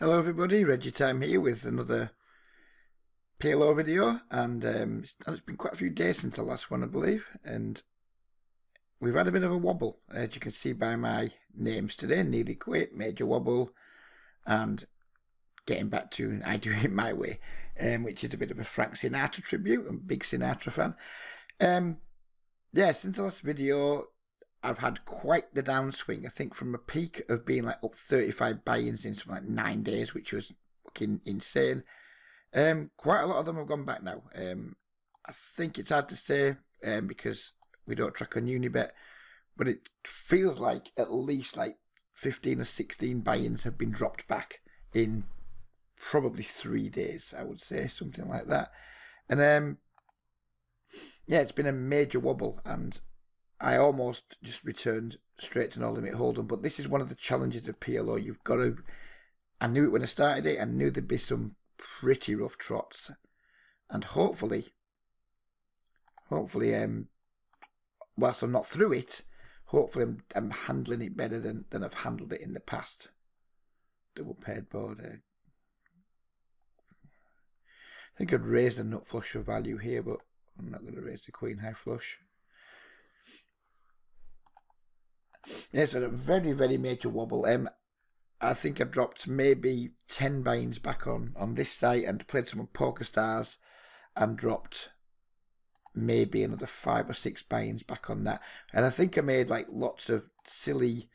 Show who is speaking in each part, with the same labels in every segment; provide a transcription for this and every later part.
Speaker 1: Hello everybody, Reggie Time here with another PLO video, and it's been quite a few days since the last one, I believe, and we've had a bit of a wobble, as you can see by my names today. Nearly quit, major wobble, and getting back to I do it my way, which is a bit of a Frank Sinatra tribute. I'm a big Sinatra fan. Yeah, since the last video I've had quite the downswing. I think from a peak of being like up 35 buy-ins in something like 9 days, which was fucking insane. Quite a lot of them have gone back now. I think it's hard to say because we don't track on Unibet, but it feels like at least like 15 or 16 buy-ins have been dropped back in probably 3 days, I would say, something like that. And yeah, it's been a major wobble, and I almost just returned straight to No Limit Hold'em, but this is one of the challenges of PLO. You've got to... I knew it when I started it. I knew there'd be some pretty rough trots, and hopefully, whilst I'm not through it, hopefully I'm handling it better than I've handled it in the past. Double paired board. I think I'd raise the nut flush for value here, but I'm not going to raise the queen high flush. Yes, a very, very major wobble. I think I dropped maybe 10 buy-ins back on this site and played some on PokerStars and dropped maybe another 5 or 6 buy-ins back on that. And I think I made like lots of silly,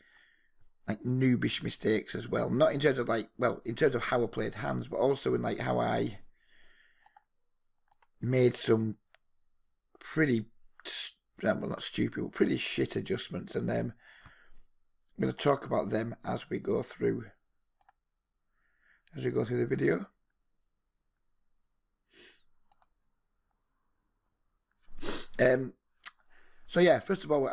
Speaker 1: like noobish mistakes as well. Not in terms of like, well, in terms of how I played hands, but also in like how I made some pretty, well, not stupid, but pretty shit adjustments. And I'm going to talk about them as we go through the video. So yeah, first of all,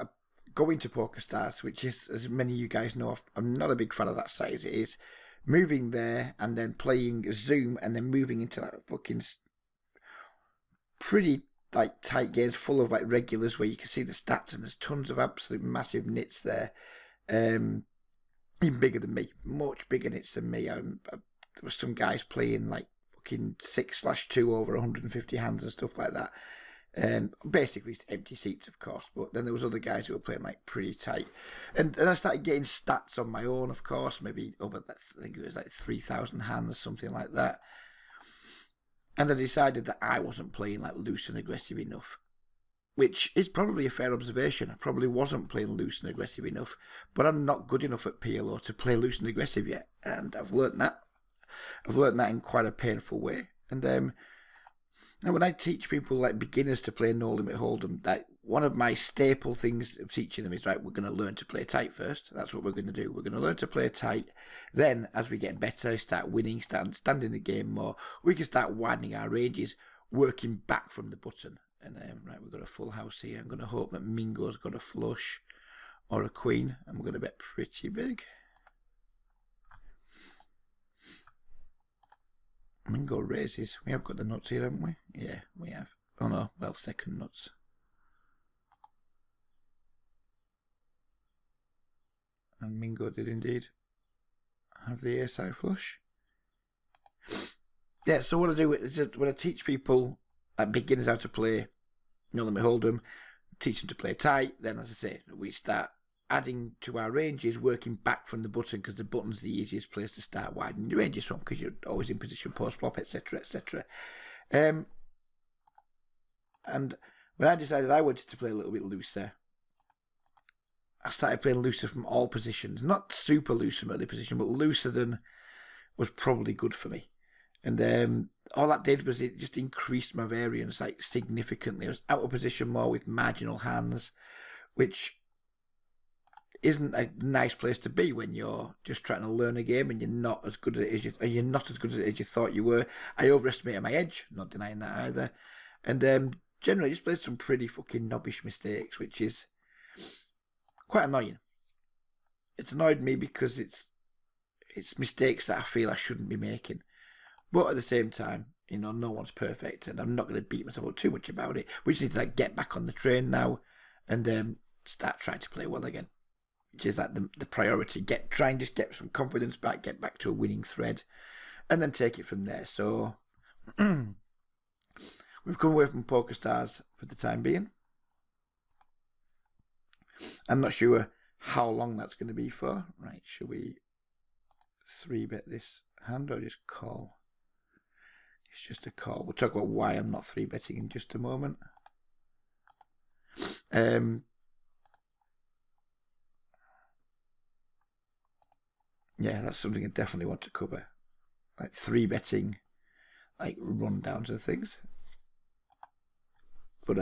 Speaker 1: going to PokerStars, which is, as many of you guys know, I'm not a big fan of that site as it is. Moving there and then playing Zoom and then moving into that fucking pretty like tight games full of like regulars where you can see the stats and there's tons of absolute massive nits there. Even bigger than me, much bigger nits than me. There was some guys playing like fucking 6/2 over 150 hands and stuff like that. Basically empty seats, of course, but then there was other guys who were playing like pretty tight, and I started getting stats on my own, of course, maybe over that, I think it was like 3,000 hands, something like that. And I decided that I wasn't playing like loose and aggressive enough, which is probably a fair observation. I probably wasn't playing loose and aggressive enough, but I'm not good enough at PLO to play loose and aggressive yet, and I've learnt that. I've learnt that in quite a painful way. And when I teach people like beginners to play No Limit Hold'em, that one of my staple things of teaching them is, right, we're going to learn to play tight first. That's what we're going to do. We're going to learn to play tight. Then, as we get better, start winning, start understanding the game more, we can start widening our ranges, working back from the button. And right, we've got a full house here. I'm going to hope that Mingo's got a flush or a queen. I'm going to bet pretty big. Mingo raises. We have got the nuts here, haven't we? Yeah, we have. Oh no, well, second nuts. And Mingo did indeed have the ace high flush. Yeah, so what I do is when I teach people, like beginners, how to play No Limit Hold'em, teach them to play tight, then as I say, we start adding to our ranges, working back from the button, because the button's the easiest place to start widening your ranges from, because you're always in position post-flop, etc, etc. And when I decided I wanted to play a little bit looser, I started playing looser from all positions. Not super loose from early position, but looser than was probably good for me. And all that did was it just increased my variance like significantly. I was out of position more with marginal hands, which isn't a nice place to be when you're just trying to learn a game and you're not as good at it as you thought you were. I overestimated my edge, not denying that either. And generally just played some pretty fucking knobbish mistakes, which is quite annoying. It's annoyed me because it's mistakes that I feel I shouldn't be making. But at the same time, you know, no one's perfect, and I'm not going to beat myself up too much about it. We just need to like get back on the train now and start trying to play well again. which is like the priority. Try and just get some confidence back, get back to a winning thread, and then take it from there. So we've come away from PokerStars for the time being. I'm not sure how long that's going to be for. Right, should we 3-bet this hand or just call? It's just a call. We'll talk about why I'm not 3-betting in just a moment. Yeah, that's something I definitely want to cover. Like 3-betting, like rundowns and things. But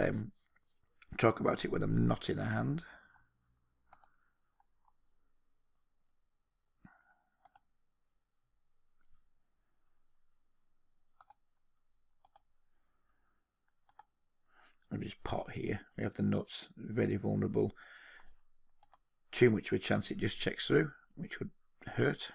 Speaker 1: talk about it when I'm not in a hand. I'll just pot here. We have the nuts, very vulnerable. Too much of a chance it just checks through, which would hurt.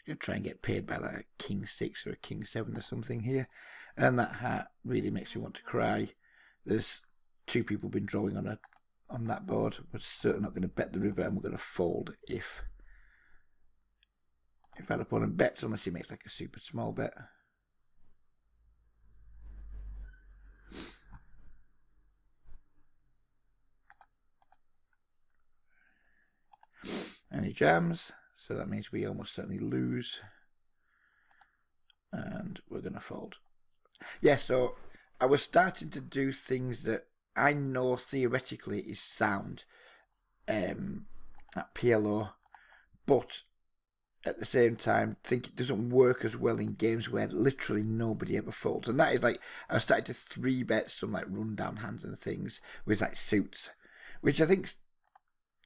Speaker 1: Going to try and get paid by like a king 6 or a king 7 or something here, and that heart really makes me want to cry. There's 2 people been drawing on that board. We're certainly not going to bet the river, and we're going to fold if our opponent bets, unless he makes like a super small bet. And he jams. So that means we almost certainly lose. And we're going to fold. Yeah, so I was starting to do things that I know theoretically is sound at PLO, but at the same time think it doesn't work as well in games where literally nobody ever folds. And that is like, I was starting to 3-bet some like rundown hands and things with like suits, which I think,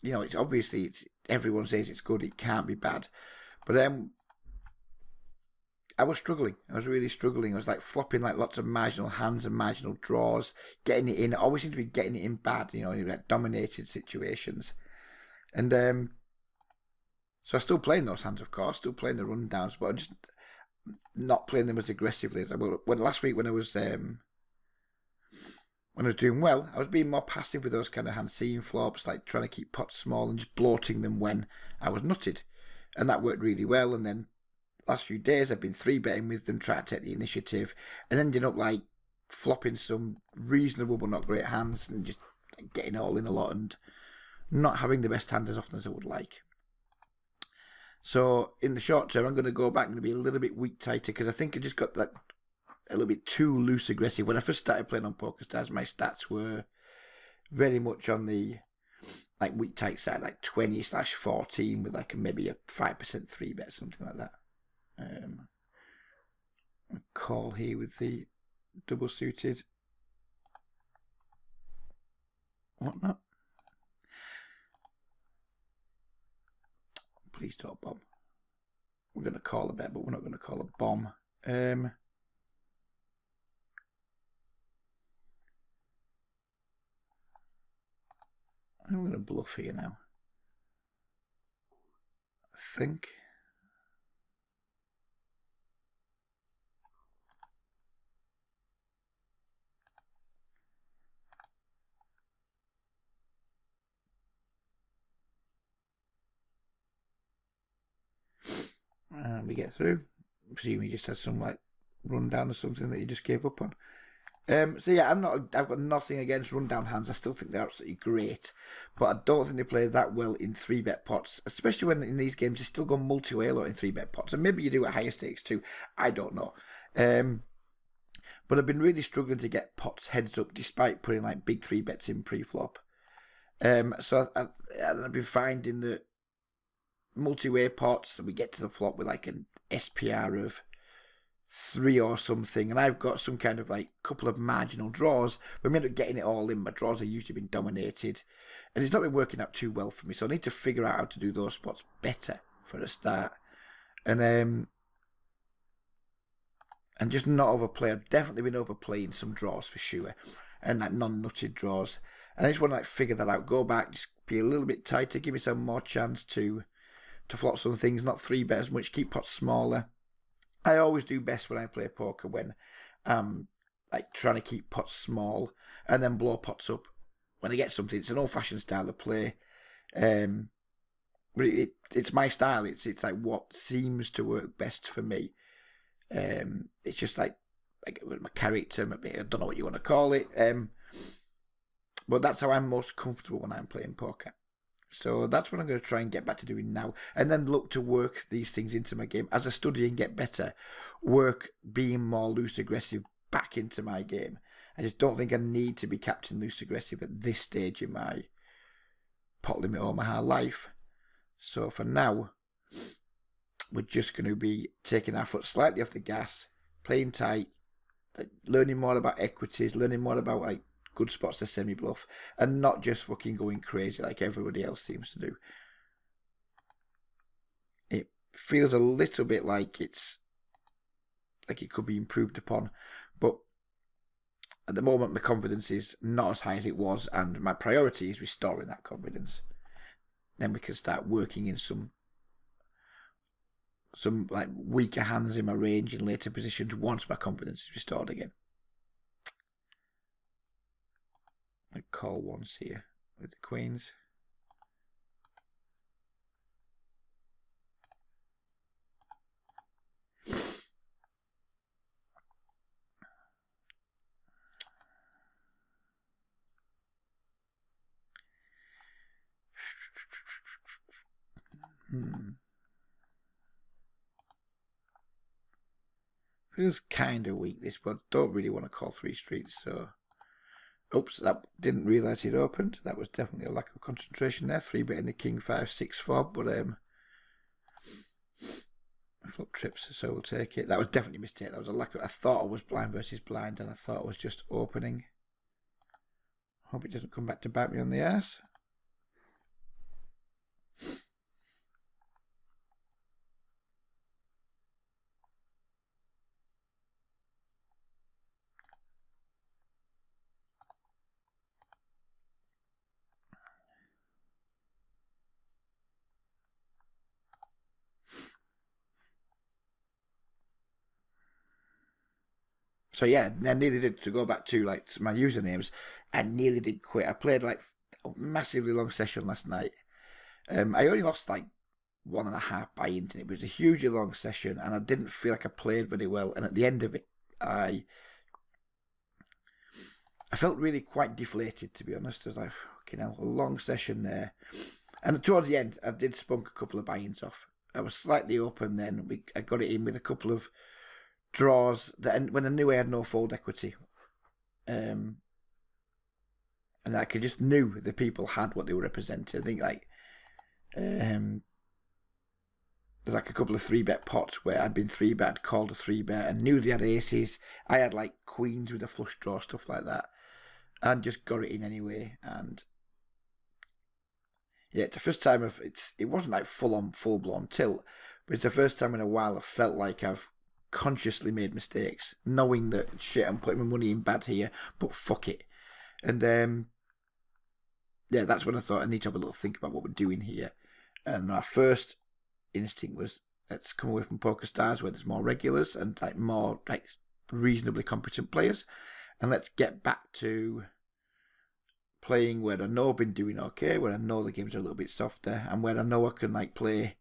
Speaker 1: you know, it's obviously everyone says it's good, it can't be bad, but I was struggling. I was really struggling. I was like flopping like lots of marginal hands and marginal draws, getting it in. I always seem to be getting it in bad, you know, in like dominated situations. And so I'm still playing those hands, of course, still playing the rundowns, but I'm just not playing them as aggressively as I would. When last week when I was doing well, I was being more passive with those kind of hands, seeing flops, like trying to keep pots small and just bloating them when I was nutted. And that worked really well. And then last few days I've been 3-betting with them, trying to take the initiative, and ending up like flopping some reasonable but not great hands and just getting all in a lot and not having the best hand as often as I would like. So in the short term, I'm going to go back and be a little bit weak tighter, because I think I just got that a little bit too loose aggressive. When I first started playing on PokerStars, my stats were very much on the like weak tight side, like 20/14 with like maybe a 5% 3-bet, something like that. A call here with the double suited. Whatnot. Please don't bomb. We're going to call a bet, but we're not going to call a bomb. I'm going to bluff here now, I think. And we get through. I presume he just had some like rundown or something that he just gave up on. So yeah, I've got nothing against rundown hands. I still think they're absolutely great, but I don't think they play that well in 3-bet pots, especially when in these games they still go multi-way a lot in 3-bet pots, and maybe you do at higher stakes too. I don't know. But I've been really struggling to get pots heads up despite putting like big 3-bets in pre-flop. So I've been finding that multi-way pots, we get to the flop with like an SPR of 3 or something, and I've got some kind of like couple of marginal draws, but we end up getting it all in. My draws are usually been dominated, and it's not been working out too well for me, so I need to figure out how to do those spots better for a start, and just not overplay. I've definitely been overplaying some draws for sure, and like non-nutted draws, and I just want to like figure that out, go back, just be a little bit tighter, give myself more chance to flop some things, not 3-bet as much, keep pots smaller. I always do best when I play poker when I'm like trying to keep pots small and then blow pots up when I get something. It's an old-fashioned style of play, but it's my style. It's like what seems to work best for me. It's just like my character, maybe, I don't know what you want to call it, but that's how I'm most comfortable when I'm playing poker. So that's what I'm going to try and get back to doing now. And then look to work these things into my game. As I study and get better, work being more loose aggressive back into my game. I just don't think I need to be captain loose aggressive at this stage in my pot limit Omaha life. So for now, we're just going to be taking our foot slightly off the gas, playing tight, learning more about equities, learning more about like good spots to semi-bluff, and not just fucking going crazy like everybody else seems to do. It feels a little bit like it's like it could be improved upon, but at the moment my confidence is not as high as it was, and my priority is restoring that confidence. Then we can start working in some like weaker hands in my range in later positions once my confidence is restored again. I call once here with the queens. Feels kind of weak this, but don't really want to call 3 streets, so... Oops, that didn't realise it opened. That was definitely a lack of concentration there. 3-betting the king 5-6 4, but flop trips, so we'll take it. That was definitely a mistake. That was a lack of... I thought I was blind versus blind, and I thought I was just opening. Hope it doesn't come back to bite me on the ass. So yeah, I nearly did, to go back to like my usernames, I nearly did quit. I played like a massively long session last night. I only lost like 1.5 buy-ins, and it was a hugely long session, and I didn't feel like I played very well. And at the end of it, I felt really quite deflated, to be honest. I was like, fucking hell, a long session there. And towards the end, I did spunk a couple of buy-ins off. I was slightly open then. I got it in with a couple of draws that when I knew I had no fold equity. And I just knew the people had what they were representing. I think like there's like a couple of 3-bet pots where I'd been 3-bet, called a 3-bet, and knew they had aces. I had like queens with a flush draw, stuff like that, and just got it in anyway. And yeah, it's the first time it wasn't like full blown tilt, but it's the first time in a while I felt like I've consciously made mistakes, knowing that shit, I'm putting my money in bad here, but fuck it. And yeah, that's when I thought I need to have a little think about what we're doing here. And my first instinct was, let's come away from Poker Stars where there's more regulars and like more like reasonably competent players, and let's get back to playing where I know I've been doing okay, where I know the games are a little bit softer, and where I know I can like play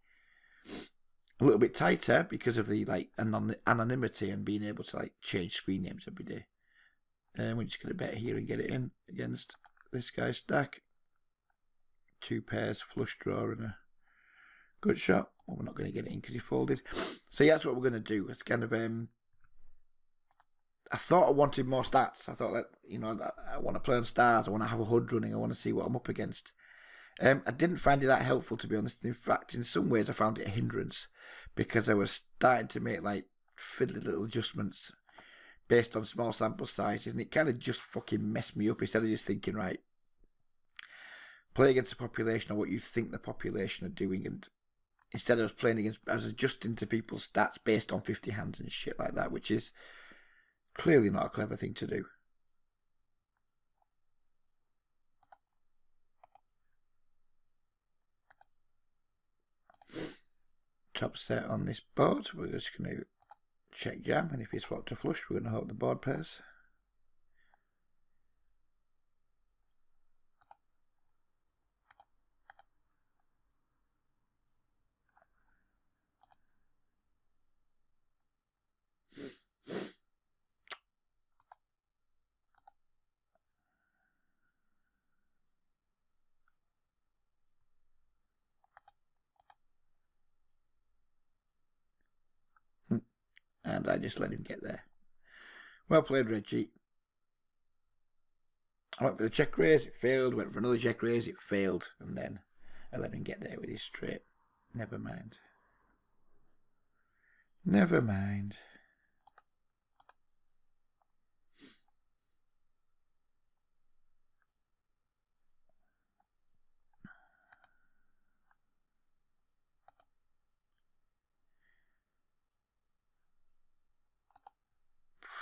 Speaker 1: a little bit tighter because of the like anonymity and being able to like change screen names every day. And we're just going to bet here and get it in against this guy's stack. 2 pairs, flush draw, and a good shot. Well, we're not going to get it in because he folded. So yeah, that's what we're going to do. It's kind of I thought I wanted more stats. I thought that, you know, I want to play on stars. I want to have a HUD running. I want to see what I'm up against. I didn't find it that helpful, to be honest. In fact, in some ways, I found it a hindrance because I was starting to make like fiddly little adjustments based on small sample sizes, and it kind of just fucking messed me up instead of just thinking, right, play against the population or what you think the population are doing, and instead I was playing against, I was adjusting to people's stats based on 50 hands and shit like that, which is clearly not a clever thing to do. Top set on this board. We're just going to check jam, and if he's flopped to flush, we're going to hope the board pairs. And I just let him get there. Well played, Reggie. I went for the check raise, it failed. Went for another check raise, it failed. And then I let him get there with his straight. Never mind. Never mind.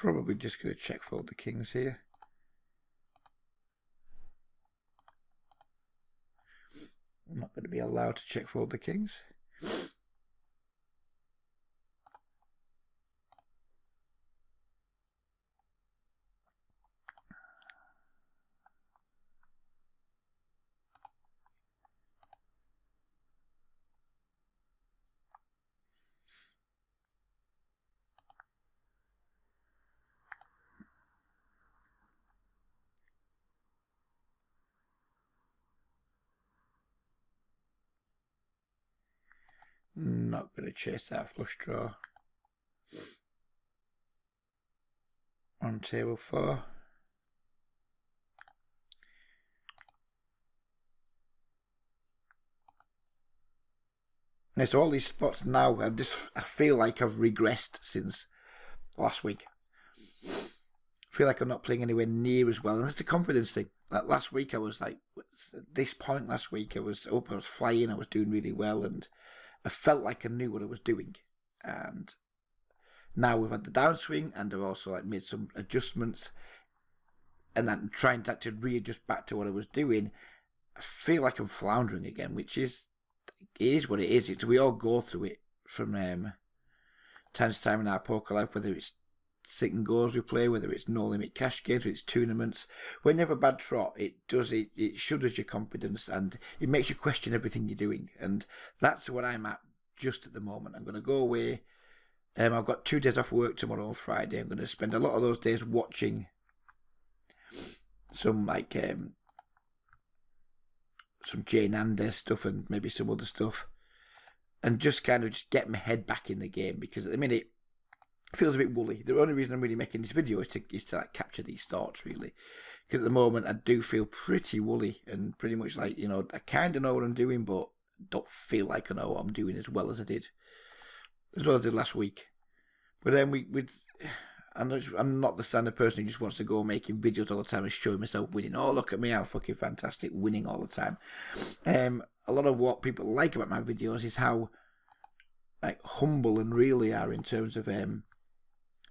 Speaker 1: Probably just going to check fold the kings here. I'm not going to be allowed to check fold the kings. Not going to chase that flush draw on table 4. And so all these spots now, I feel like I've regressed since last week. I feel like I'm not playing anywhere near as well, and it's a confidence thing. Like last week, I was like, at this point last week, I was up, I was flying, I was doing really well, and I felt like I knew what I was doing. And now we've had the downswing, and I've also like made some adjustments, and then trying to actually readjust back to what I was doing. I feel like I'm floundering again, which is what it is. We all go through it from time to time in our poker life, whether it's sit and goes we play, whether it's no limit cash games, whether it's tournaments. When you have a bad trot, it shudders your confidence, and it makes you question everything you're doing. And that's what I'm at just at the moment. I'm going to go away. I've got 2 days off work tomorrow and Friday. I'm going to spend a lot of those days watching some like some Jane Andes stuff and maybe some other stuff, and just kind of just get my head back in the game, because at the minute it feels a bit woolly. The only reason I'm really making this video is to like capture these thoughts, really, because at the moment I do feel pretty woolly and pretty much like, you know, I kind of know what I'm doing, but don't feel like I know what I'm doing as well as I did last week. But then I'm not the standard person who just wants to go making videos all the time and showing myself winning. Oh, look at me, I'm fucking fantastic, winning all the time. A lot of what people like about my videos is how like humble and real they are, in terms of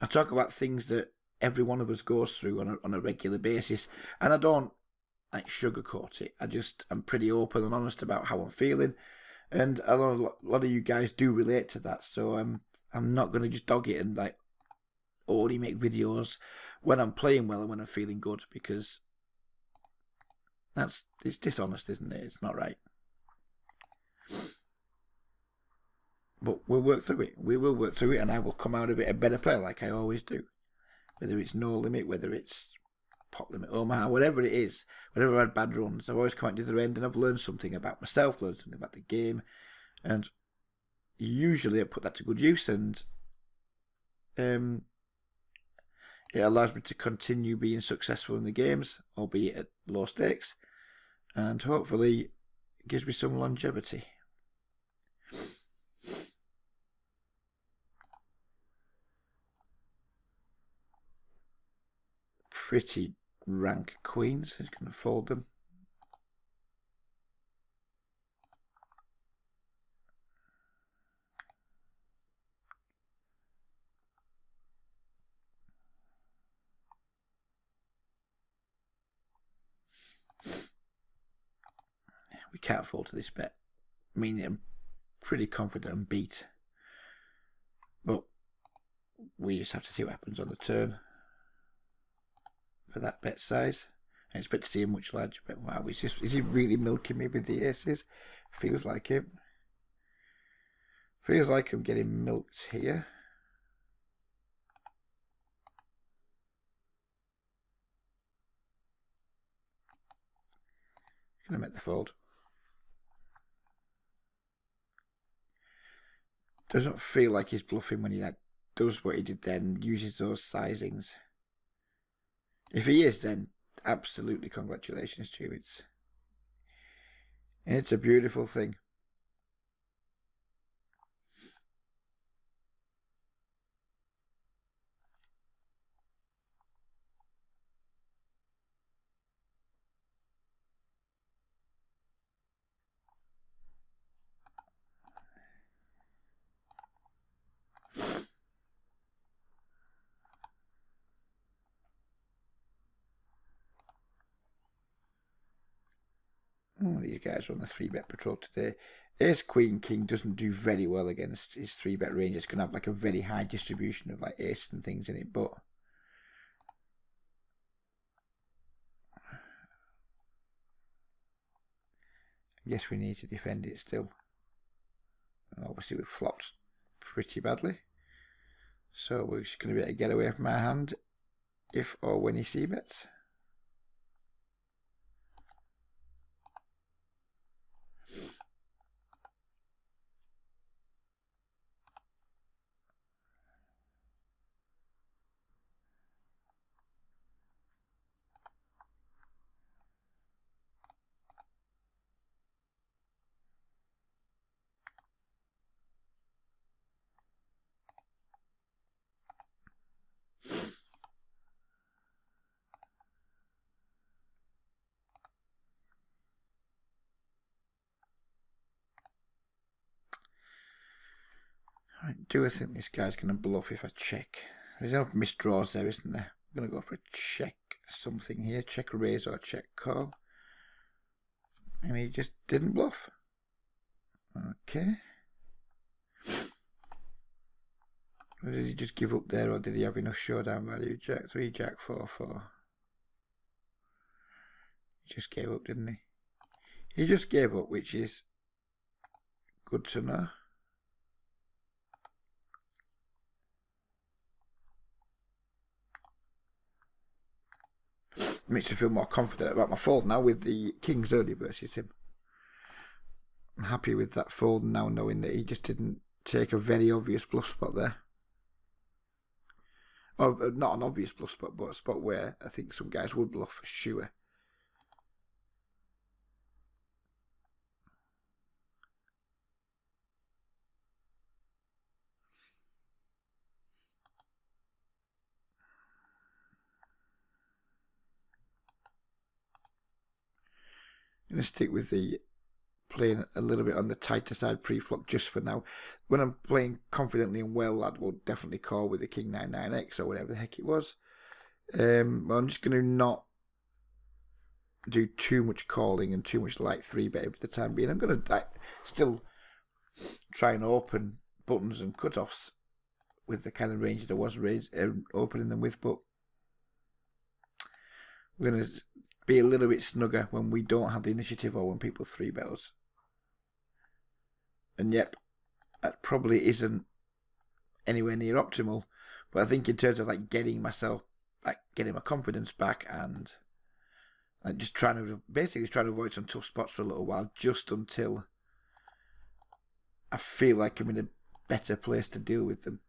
Speaker 1: I talk about things that every one of us goes through on a regular basis, and I don't like sugarcoat it. I'm pretty open and honest about how I'm feeling, and a lot of you guys do relate to that. So I'm not going to just dog it and like only make videos when I'm playing well and when I'm feeling good, because it's dishonest, isn't it? It's not right. But we'll work through it. We will work through it, and I will come out of it a better player, like I always do. Whether it's no limit, whether it's pot limit Omaha, whatever it is, whenever I've had bad runs, I've always come out to the other end and I've learned something about myself, learned something about the game, and usually I put that to good use, and it allows me to continue being successful in the games, albeit at low stakes, and hopefully it gives me some longevity. Pretty rank queens. Who's going to fold them? We can't fold to this bet. I mean, I'm pretty confident I'm beat. But we just have to see what happens on the turn for that bet size. I expect to see a much larger bet. Wow, is he really milking me with the aces? Feels like it. Feels like I'm getting milked here. Gonna make the fold. Doesn't feel like he's bluffing when he does what he did then, uses those sizings. If he is, then absolutely congratulations to you. It's a beautiful thing. Oh, these guys are on the 3-bet patrol today. Ace, Queen, King doesn't do very well against his 3-bet range. It's going to have like a very high distribution of like aces and things in it, but I guess we need to defend it still. Obviously we've flopped pretty badly, so we're just going to be able to get away from our hand if or when he c-bets. Do I think this guy's going to bluff if I check? There's enough misdraws there, isn't there? I'm going to go for a check something here. Check raise or check call. And he just didn't bluff. Okay. Or did he just give up there, or did he have enough showdown value? Jack 3, Jack 4, 4. He just gave up, didn't he? He just gave up, which is good to know. Makes me feel more confident about my fold now with the Kings early versus him. I'm happy with that fold now, knowing that he just didn't take a very obvious bluff spot there. Or not an obvious bluff spot, but a spot where I think some guys would bluff for sure. I'm going to stick with the playing a little bit on the tighter side pre-flop just for now. When I'm playing confidently and well, I will definitely call with the King 9-9x or whatever the heck it was. I'm just going to not do too much calling and too much light 3-betting for the time being. I'm going to still try and open buttons and cutoffs with the kind of range that I was opening them with, but we're going to be a little bit snugger when we don't have the initiative or when people 3-bet us. And yep, that probably isn't anywhere near optimal, but I think in terms of like getting myself, like getting my confidence back and just basically trying to avoid some tough spots for a little while, just until I feel like I'm in a better place to deal with them.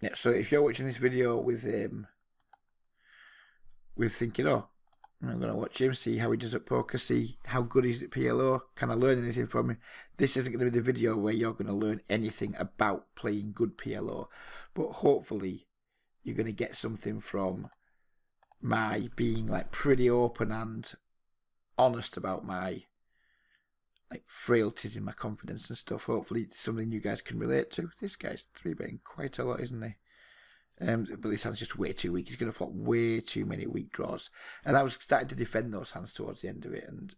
Speaker 1: Yeah, so if you're watching this video with thinking, oh, I'm going to watch him, see how he does at poker, see how good he's at PLO, can I learn anything from him? This isn't going to be the video where you're going to learn anything about playing good PLO, but hopefully you're going to get something from my being like pretty open and honest about my like frailties in my confidence and stuff. Hopefully it's something you guys can relate to. This guy's 3-betting quite a lot, isn't he? But this hand's just way too weak. He's going to flop way too many weak draws. And I was starting to defend those hands towards the end of it. And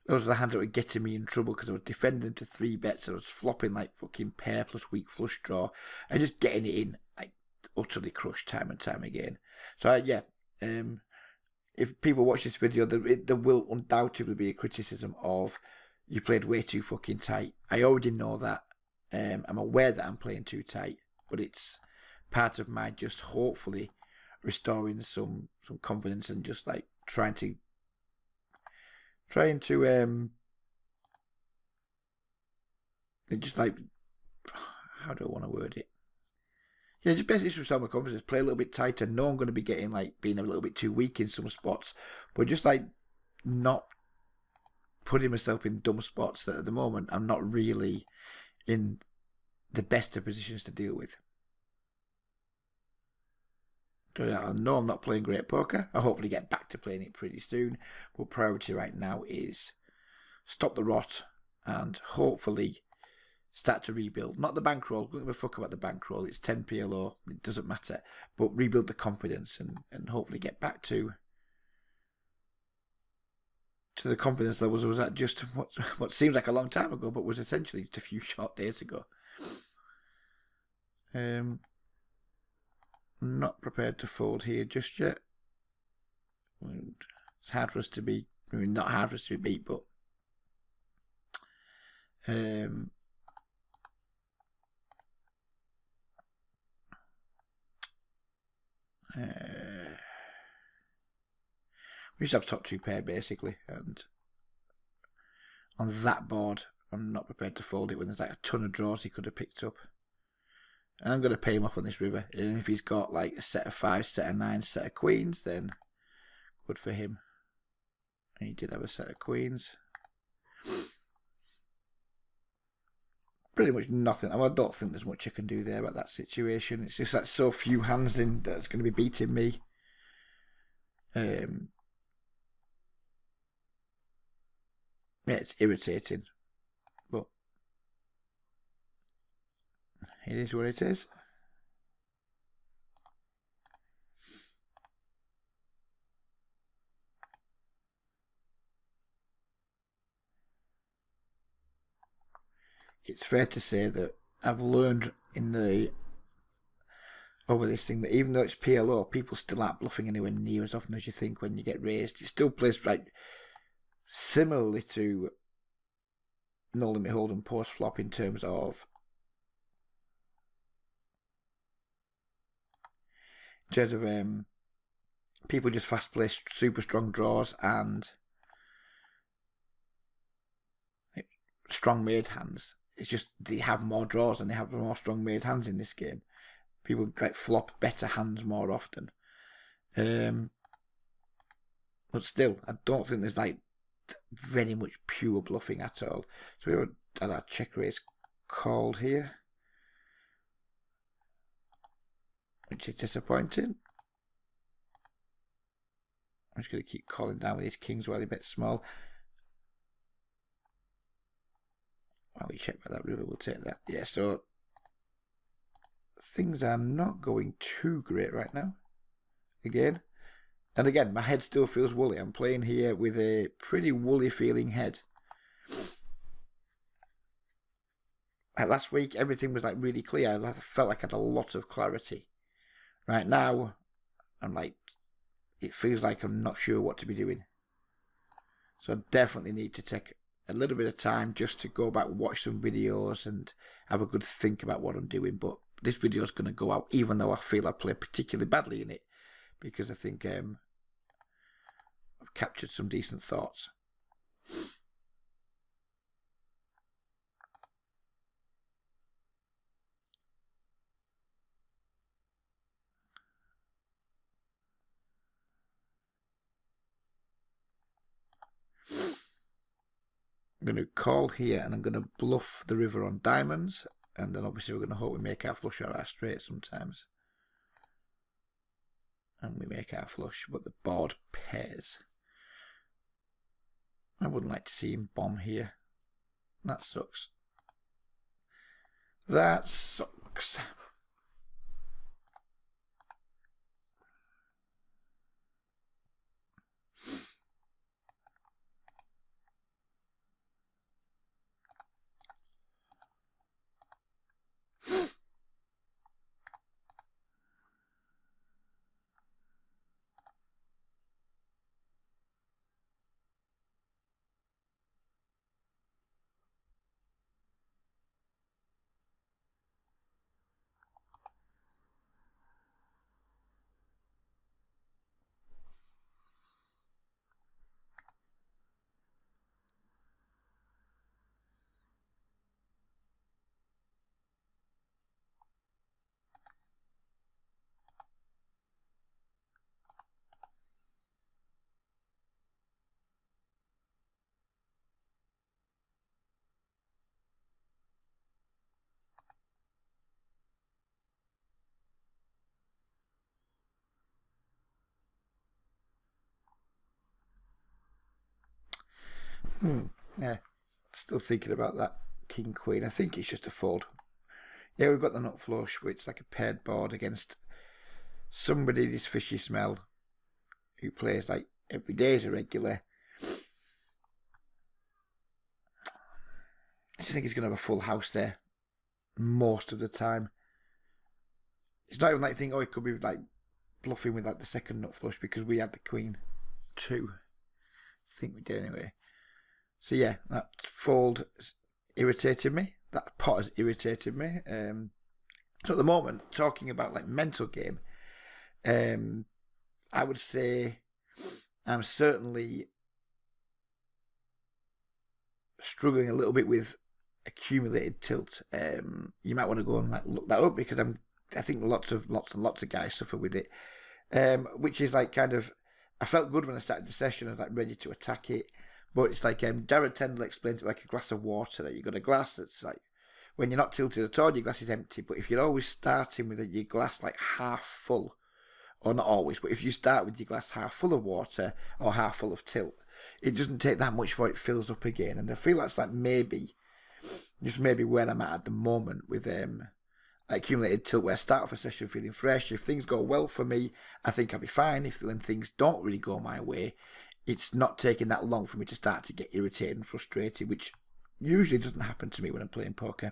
Speaker 1: those were the hands that were getting me in trouble because I was defending them to 3 bets. I was flopping like fucking pair plus weak flush draw. And just getting it in like utterly crushed time and time again. So yeah, if people watch this video, there will undoubtedly be a criticism of you played way too fucking tight. I already know that. I'm aware that I'm playing too tight. But it's part of my just hopefully restoring some confidence and just like trying to just like, how do I want to word it? Yeah, just basically restore my confidence, play a little bit tighter. Know I'm going to be getting like being a little bit too weak in some spots, but just like not putting myself in dumb spots that at the moment I'm not really in the best of positions to deal with. I know I'm not playing great poker. I'll hopefully get back to playing it pretty soon. But priority right now is stop the rot and hopefully start to rebuild. Not the bankroll. Don't give a fuck about the bankroll. It's 10 PLO. It doesn't matter. But rebuild the confidence and hopefully get back to the confidence levels I was at just what seems like a long time ago, but was essentially just a few short days ago. Not prepared to fold here just yet. It's hard for us to be, I mean, not hard for us to be beat, but we just have top 2 pair basically, and on that board I'm not prepared to fold it when there's like a ton of draws he could have picked up. I'm going to pay him off on this river. And if he's got like a set of 5, set of 9, set of queens, then good for him. And he did have a set of queens. Pretty much nothing. I don't think there's much I can do there about that situation. It's just that so few hands in that's going to be beating me. Yeah, it's irritating. But it is what it is. It's fair to say that I've learned over this thing that even though it's PLO, people still aren't bluffing anywhere near as often as you think when you get raised. It still plays right similarly to no limit hold'em post flop in terms of people just fast play super strong draws and strong made hands. It's just they have more draws and they have more strong made hands in this game. People like flop better hands more often. But still, I don't think there's like very much pure bluffing at all. So we had our check raise called here, which is disappointing. I'm just going to keep calling down with these kings while he bets small. While we check by that river, we'll take that. Yeah, so things are not going too great right now. Again. And again, my head still feels woolly. I'm playing here with a pretty woolly feeling head. Like last week, everything was like really clear. I felt like I had a lot of clarity. Right now, I'm like, it feels like I'm not sure what to be doing. So I definitely need to take a little bit of time just to go back, watch some videos and have a good think about what I'm doing. But this video is going to go out even though I feel I played particularly badly in it, because I think I've captured some decent thoughts. I'm going to call here, and I'm going to bluff the river on diamonds, and then obviously we're going to hope we make our flush or our straight sometimes. And we make our flush, but the board pairs. I wouldn't like to see him bomb here. That sucks. That sucks. Yeah, still thinking about that king queen. I think it's just a fold. Yeah, we've got the nut flush, which is like a paired board against somebody this fishy smell who plays like every day as a regular. I just think he's going to have a full house there most of the time. It's not even like thinking, oh, it could be like bluffing with like the second nut flush because we had the queen too. I think we did anyway. So yeah, that fold irritated me. That pot has irritated me. So at the moment, talking about like mental game, I would say I'm certainly struggling a little bit with accumulated tilt. You might want to go and like look that up because I think lots and lots of guys suffer with it. Which is like kind of, I felt good when I started the session. I was like ready to attack it, but it's like Darren Tendall explains it like a glass of water. That you got a glass that's like, when you're not tilted at all, your glass is empty. But if you're always starting with your glass like half full, or not always, but if you start with your glass half full of water or half full of tilt, it doesn't take that much before it fills up again. And I feel that's like maybe where I'm at the moment with accumulated tilt, where I start off a session feeling fresh. If things go well for me, I think I'll be fine. When things don't really go my way, it's not taking that long for me to start to get irritated and frustrated, which usually doesn't happen to me when I'm playing poker.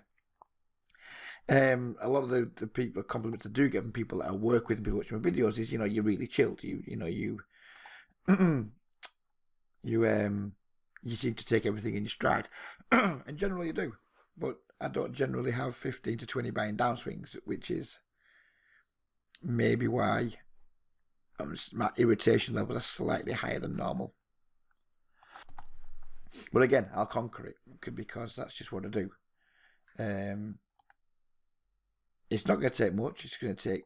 Speaker 1: A lot of the people compliments I do get from people that I work with and people watching my videos is, you're really chilled. You seem to take everything in your stride, and generally you do. But I don't generally have 15 to 20 buying downswings, which is maybe why my irritation levels are slightly higher than normal. But again, I'll conquer it because that's just what I do. It's not going to take much. It's going to take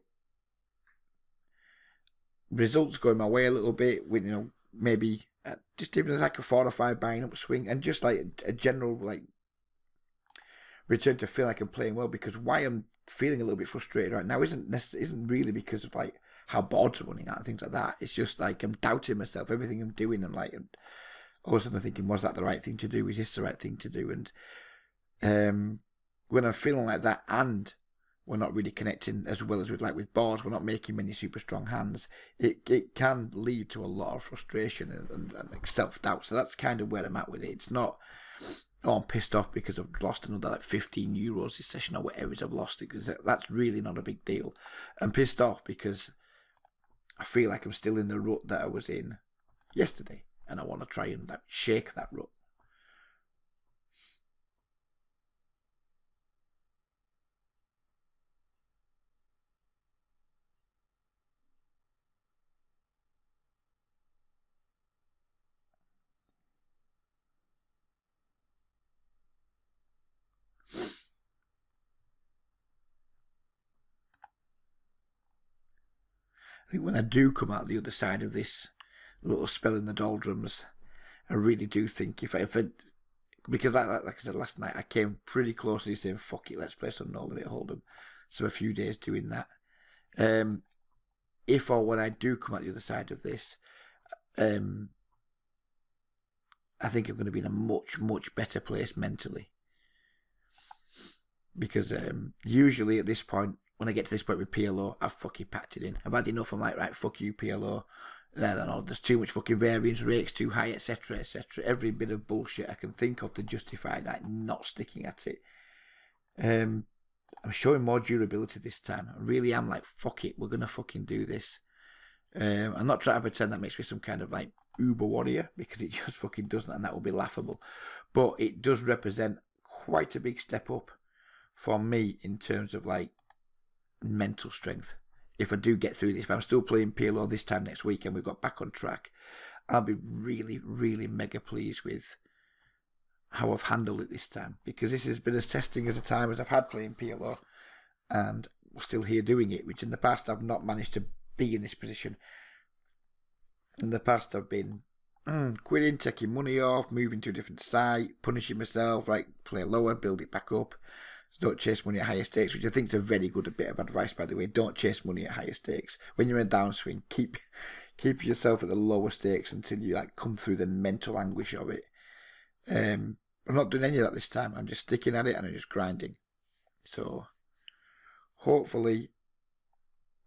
Speaker 1: results going my way a little bit with, maybe just even like a 4 or 5 buying up swing, and just like a general like return to feel like I'm playing well. Because why I'm feeling a little bit frustrated right now isn't really because of like how boards are running out and things like that. It's just like I'm doubting myself, everything I'm doing. I'm like, all of a sudden I'm thinking, was that the right thing to do? Is this the right thing to do? And when I'm feeling like that, and we're not really connecting as well as we'd like with boards, we're not making many super strong hands, it can lead to a lot of frustration and like self-doubt. So that's kind of where I'm at with it. It's not, oh, I'm pissed off because I've lost another like 15 euros this session or whatever it is I've lost it, because that's really not a big deal. I'm pissed off because I feel like I'm still in the rut that I was in yesterday, and I want to try and like shake that rut. I think when I do come out the other side of this little spell in the doldrums, I really do think if I because like I said last night, I came pretty close to saying, fuck it, let's play some No Limit Hold'em. So a few days doing that. If or when I do come out the other side of this, I think I'm going to be in a much, much better place mentally. Because usually at this point, when I get to this point with PLO, I've fucking packed it in. I've had enough. I'm like, right, fuck you, PLO. There's too much fucking variance, rates too high, etc., etc. Every bit of bullshit I can think of to justify that not sticking at it. I'm showing more durability this time. I really am like, fuck it, we're going to fucking do this. I'm not trying to pretend that makes me some kind of like uber warrior, because it just fucking doesn't, and that will be laughable. But it does represent quite a big step up for me in terms of like mental strength. If I do get through this, if I'm still playing PLO this time next week and we've got back on track, I'll be really, really mega pleased with how I've handled it this time, because this has been as testing as a time as I've had playing PLO, and we're still here doing it, which in the past I've not managed to be in this position. In the past I've been quitting, taking money off, moving to a different site, punishing myself, right, play lower, build it back up. Don't chase money at higher stakes, which I think is a very good bit of advice, by the way. Don't chase money at higher stakes. When you're in a downswing, keep yourself at the lower stakes until you like come through the mental anguish of it. I'm not doing any of that this time. I'm just sticking at it and I'm just grinding. So hopefully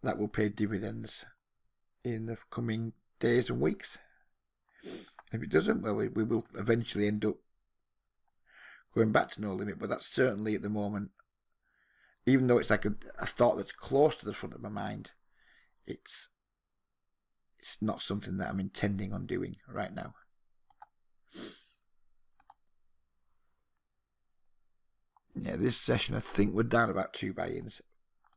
Speaker 1: that will pay dividends in the coming days and weeks. If it doesn't, well, we will eventually end up going back to No Limit, but that's certainly at the moment, even though it's like a thought that's close to the front of my mind, it's not something that I'm intending on doing right now. Yeah, this session I think we're down about 2 buy-ins,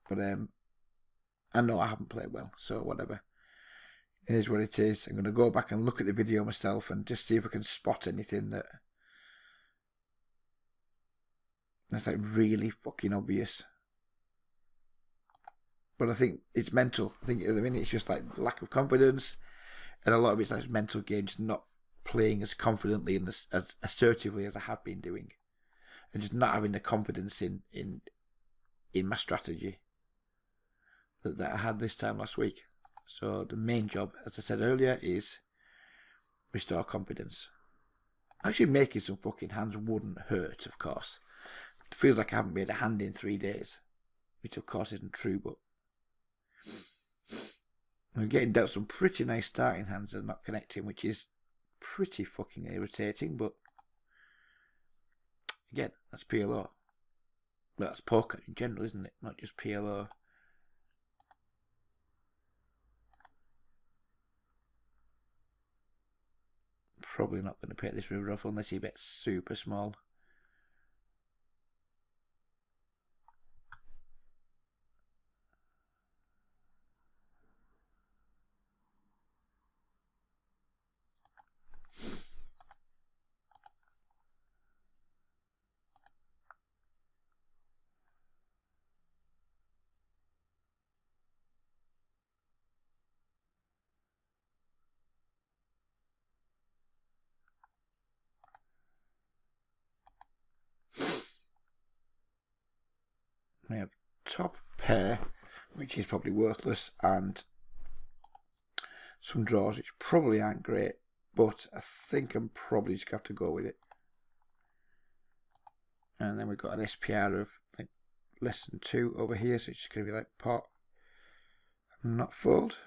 Speaker 1: but I know I haven't played well, so whatever. It is what it is. I'm going to go back and look at the video myself and just see if I can spot anything that's like really fucking obvious. But I think it's mental. I think at the minute it's just like lack of confidence, and a lot of it's like mental game, just not playing as confidently and as assertively as I have been doing, and just not having the confidence in my strategy that I had this time last week. So the main job, as I said earlier, is restore confidence. Actually making some fucking hands wouldn't hurt, of course. It feels like I haven't made a hand in 3 days, which of course isn't true, but I'm getting dealt some pretty nice starting hands and not connecting, which is pretty fucking irritating, but again, that's PLO. Well, that's poker in general, isn't it? Not just PLO. Probably not going to pay this river off unless he bets super small. We have top pair, which is probably worthless, and some draws which probably aren't great, but I think I'm probably just going to have to go with it. And then we've got an SPR of like less than 2 over here, so it's just going to be like pot, not fold.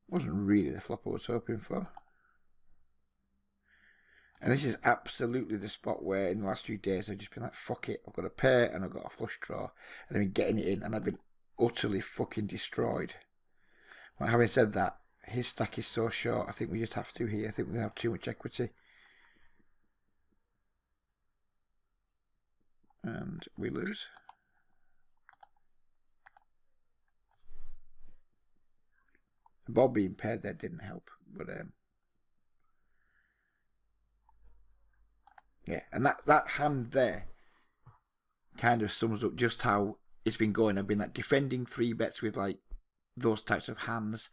Speaker 1: Wasn't really the flop I was hoping for. And this is absolutely the spot where in the last few days I've just been like, fuck it, I've got a pair and I've got a flush draw, and I've been getting it in and I've been utterly fucking destroyed. But having said that, his stack is so short, I think we just have to here. I think we have too much equity. And we lose. The ball being paired there didn't help, but Yeah, and that hand there kind of sums up just how it's been going. I've been like defending 3-bets with like those types of hands,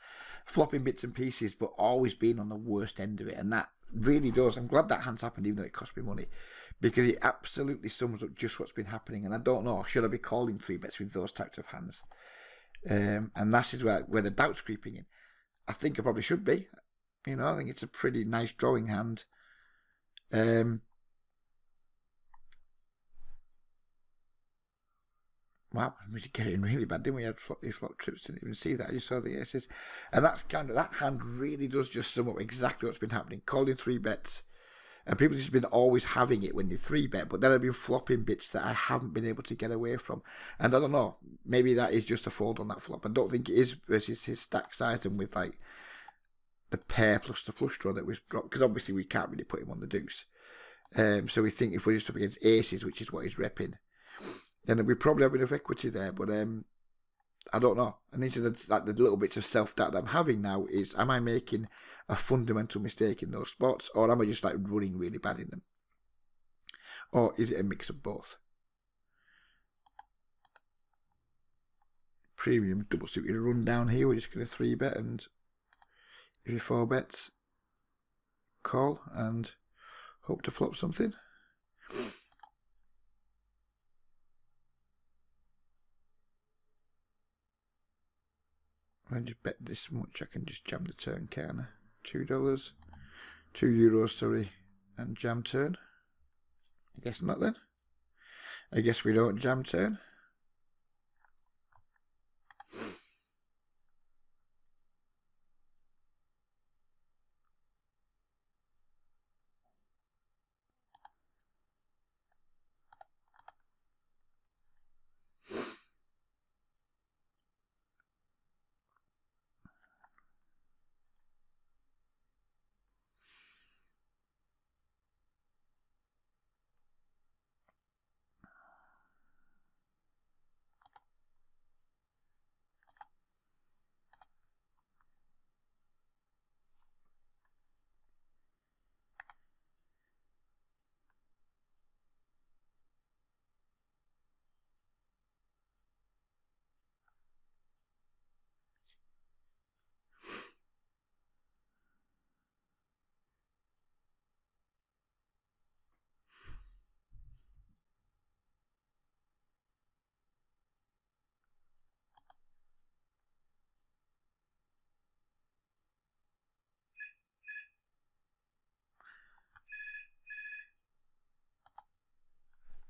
Speaker 1: flopping bits and pieces, but always being on the worst end of it. And that really does. I'm glad that hand's happened, even though it cost me money, because it absolutely sums up just what's been happening. And I don't know, should I be calling 3-bets with those types of hands? And that is where the doubt's creeping in. I think I probably should be. You know, I think it's a pretty nice drawing hand. Wow, we did get it in really bad, didn't we? These flop trips, didn't even see that. I just saw the aces. And that's kind of, that hand really does just sum up exactly what's been happening. Calling 3-bets. And people just been always having it when they 3-bet, but then I've been flopping bits that I haven't been able to get away from. And I don't know, maybe that is just a fold on that flop. I don't think it is versus his stack size and with like the pair plus the flush draw that was dropped, because obviously we can't really put him on the deuce. So we think if we're just up against aces, which is what he's repping, then we probably have enough equity there. But I don't know. And these are the little bits of self-doubt that I'm having now is, am I making a fundamental mistake in those spots, or am I just like running really bad in them? Or is it a mix of both? Premium double suited run down here. We're just going to 3-bet, and if you 4-bets, call and hope to flop something. I just bet this much, I can just jam the turn, can't I? $2, €2, sorry, and jam turn. I guess not then. I guess we don't jam turn.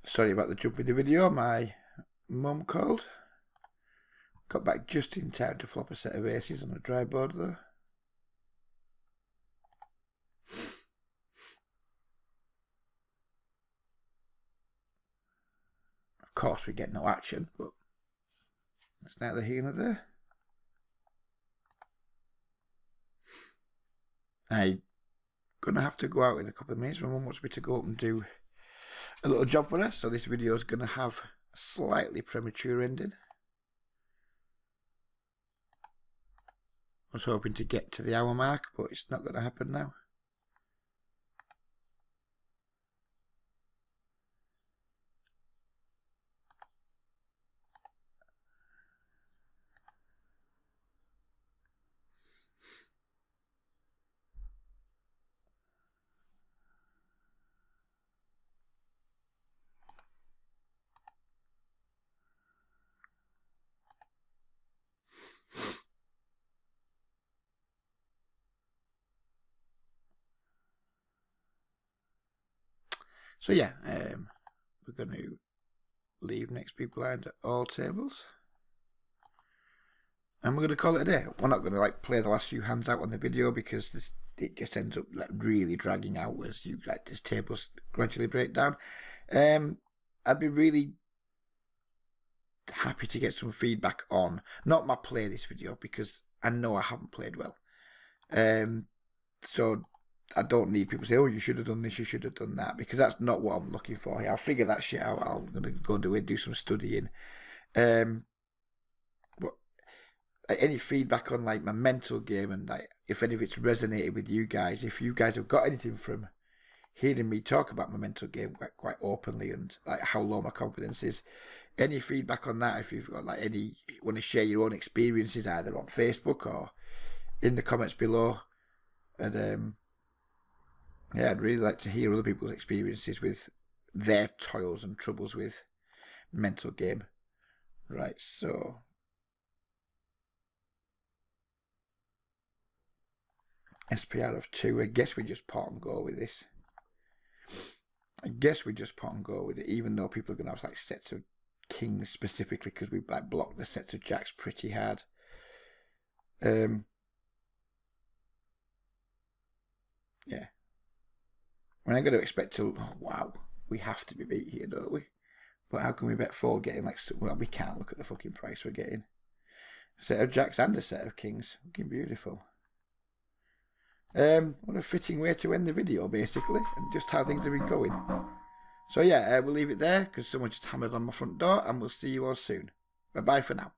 Speaker 1: Sorry about the jump in the video, my mum called. Got back just in time to flop a set of aces on a dry board though. Of course we get no action, but that's neither here nor there. I'm gonna have to go out in a couple of minutes. My mum wants me to go up and do a little job for her, so this video is gonna have a slightly premature ending. I was hoping to get to the hour mark, but it's not gonna happen now. So yeah, we're going to leave next big blind at all tables. And we're going to call it a day. We're not going to like play the last few hands out on the video because it just ends up like really dragging out as you like this tables gradually break down. I'd be really happy to get some feedback on not my play this video, because I know I haven't played well. So I don't need people to say, oh, you should have done this, you should have done that, because that's not what I'm looking for here. I'll figure that shit out. I'm going to go and do some studying. But any feedback on like my mental game, and like if any of it's resonated with you guys, if you guys have got anything from hearing me talk about my mental game quite openly and like how low my confidence is. Any feedback on that? If you've got like any, want to share your own experiences either on Facebook or in the comments below, and yeah, I'd really like to hear other people's experiences with their toils and troubles with mental game. Right, so SPR of 2. I guess we just pot and go with this. I guess we just pot and go with it, even though people are going to have like sets of kings specifically because we like blocked the sets of jacks pretty hard. Yeah. We're not going to expect to. Oh, wow, we have to be beat here, don't we? But how can we bet 4 getting like? Well, we can't. Look at the fucking price we're getting. A set of jacks and a set of kings. Looking beautiful. What a fitting way to end the video, basically, and just how things have been going. So yeah, we'll leave it there because someone just hammered on my front door, and we'll see you all soon. Bye bye for now.